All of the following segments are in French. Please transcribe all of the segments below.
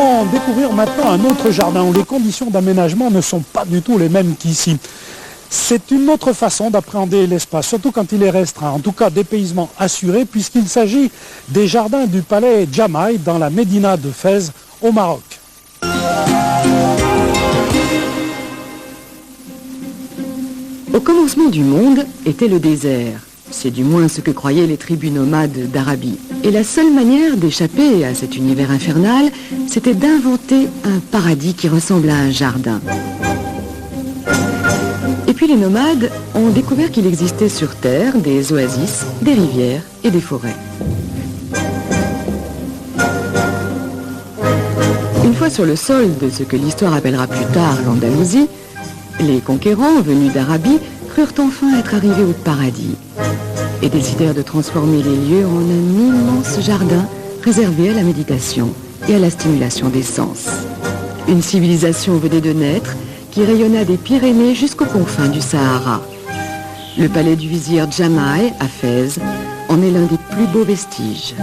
On va découvrir maintenant un autre jardin où les conditions d'aménagement ne sont pas du tout les mêmes qu'ici. C'est une autre façon d'appréhender l'espace, surtout quand il est restreint, en tout cas dépaysement assuré, puisqu'il s'agit des jardins du palais Jamaï dans la Médina de Fès au Maroc. Au commencement du monde était le désert. C'est du moins ce que croyaient les tribus nomades d'Arabie. Et la seule manière d'échapper à cet univers infernal, c'était d'inventer un paradis qui ressemble à un jardin. Et puis les nomades ont découvert qu'il existait sur Terre des oasis, des rivières et des forêts. Une fois sur le sol de ce que l'histoire appellera plus tard l'Andalousie, les conquérants venus d'Arabie crurent enfin être arrivés au paradis et décidèrent de transformer les lieux en un immense jardin réservé à la méditation et à la stimulation des sens. Une civilisation venait de naître qui rayonna des Pyrénées jusqu'aux confins du Sahara. Le palais du vizir Jamaï à Fès en est l'un des plus beaux vestiges.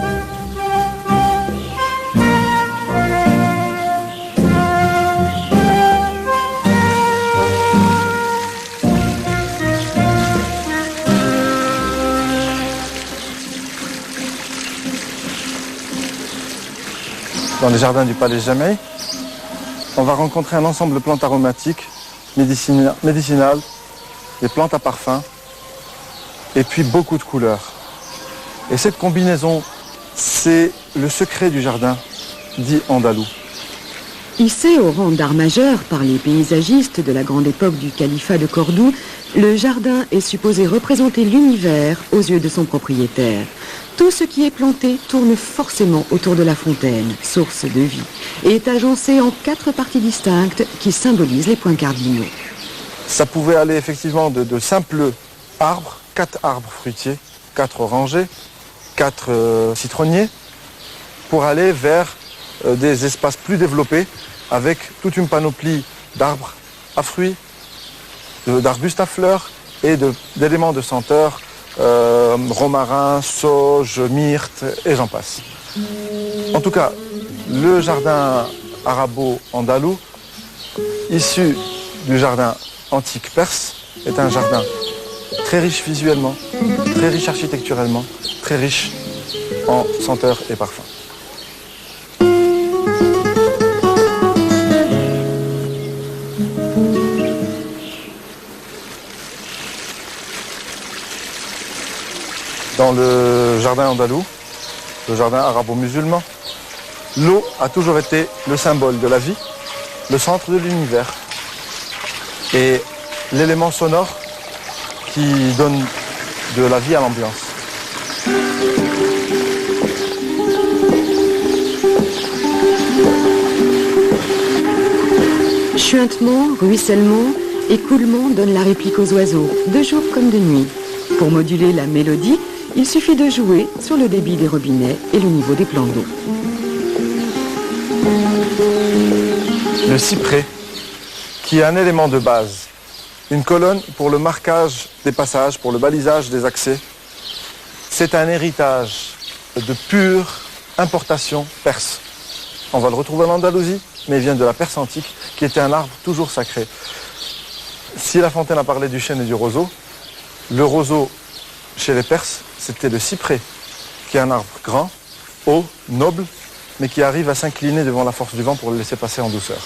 Dans les jardins du palais Jamaï, on va rencontrer un ensemble de plantes aromatiques, médicinales, des plantes à parfum, et puis beaucoup de couleurs. Et cette combinaison, c'est le secret du jardin, dit andalou. Hissé au rang d'art majeur par les paysagistes de la grande époque du califat de Cordoue, le jardin est supposé représenter l'univers aux yeux de son propriétaire. Tout ce qui est planté tourne forcément autour de la fontaine, source de vie, et est agencé en 4 parties distinctes qui symbolisent les points cardinaux. Ça pouvait aller effectivement de simples arbres, 4 arbres fruitiers, 4 orangers, 4 citronniers, pour aller vers des espaces plus développés avec toute une panoplie d'arbres à fruits, d'arbustes à fleurs et d'éléments de senteur, romarin, sauge, myrte et j'en passe. En tout cas, le jardin arabo-andalou, issu du jardin antique perse, est un jardin très riche visuellement, très riche architecturellement, très riche en senteurs et parfums. Dans le jardin andalou, le jardin arabo-musulman, l'eau a toujours été le symbole de la vie, le centre de l'univers et l'élément sonore qui donne de la vie à l'ambiance. Chuintement, ruissellement, écoulement donnent la réplique aux oiseaux, de jour comme de nuit. Pour moduler la mélodie, il suffit de jouer sur le débit des robinets et le niveau des plans d'eau. Le cyprès, qui est un élément de base, une colonne pour le marquage des passages, pour le balisage des accès, c'est un héritage de pure importation perse. On va le retrouver en Andalousie, mais il vient de la Perse antique, qui était un arbre toujours sacré. Si La Fontaine a parlé du chêne et du roseau, le roseau, chez les Perses, c'était le cyprès, qui est un arbre grand, haut, noble, mais qui arrive à s'incliner devant la force du vent pour le laisser passer en douceur.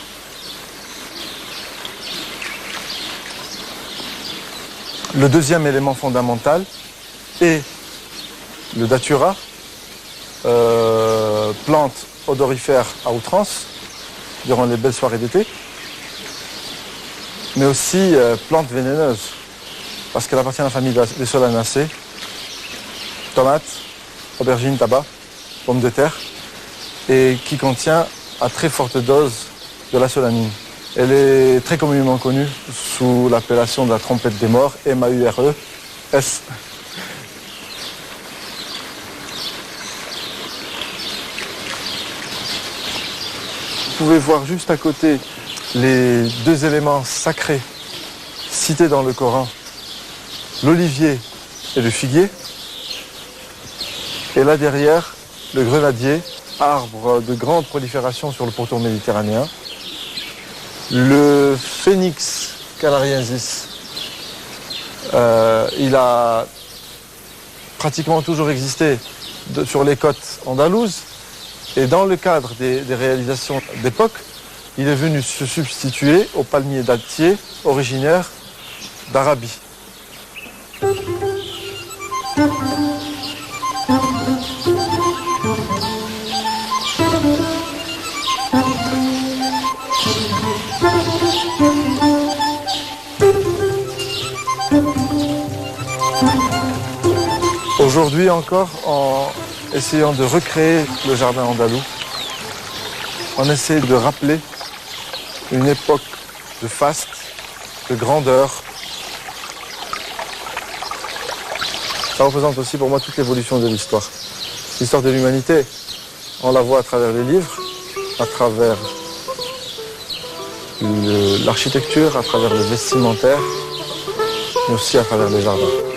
Le deuxième élément fondamental est le datura, plante odorifère à outrance, durant les belles soirées d'été, mais aussi plante vénéneuse, parce qu'elle appartient à la famille des solanacées, tomates, aubergines, tabac, pommes de terre, et qui contient à très forte dose de la solanine. Elle est très communément connue sous l'appellation de la trompette des morts, M-A-U-R-E-S. Vous pouvez voir juste à côté les 2 éléments sacrés cités dans le Coran, l'olivier et le figuier. Et là derrière, le grenadier arbre de grande prolifération sur le pourtour méditerranéen. Le Phoenix canariensis, il a pratiquement toujours existé sur les côtes andalouses. Et dans le cadre des réalisations d'époque, il est venu se substituer au palmier dattier originaire d'Arabie. Aujourd'hui encore, en essayant de recréer le jardin andalou, on essaie de rappeler une époque de faste, de grandeur. Ça représente aussi pour moi toute l'évolution de l'histoire. L'histoire de l'humanité, on la voit à travers les livres, à travers l'architecture, à travers le vestimentaire, mais aussi à travers les jardins.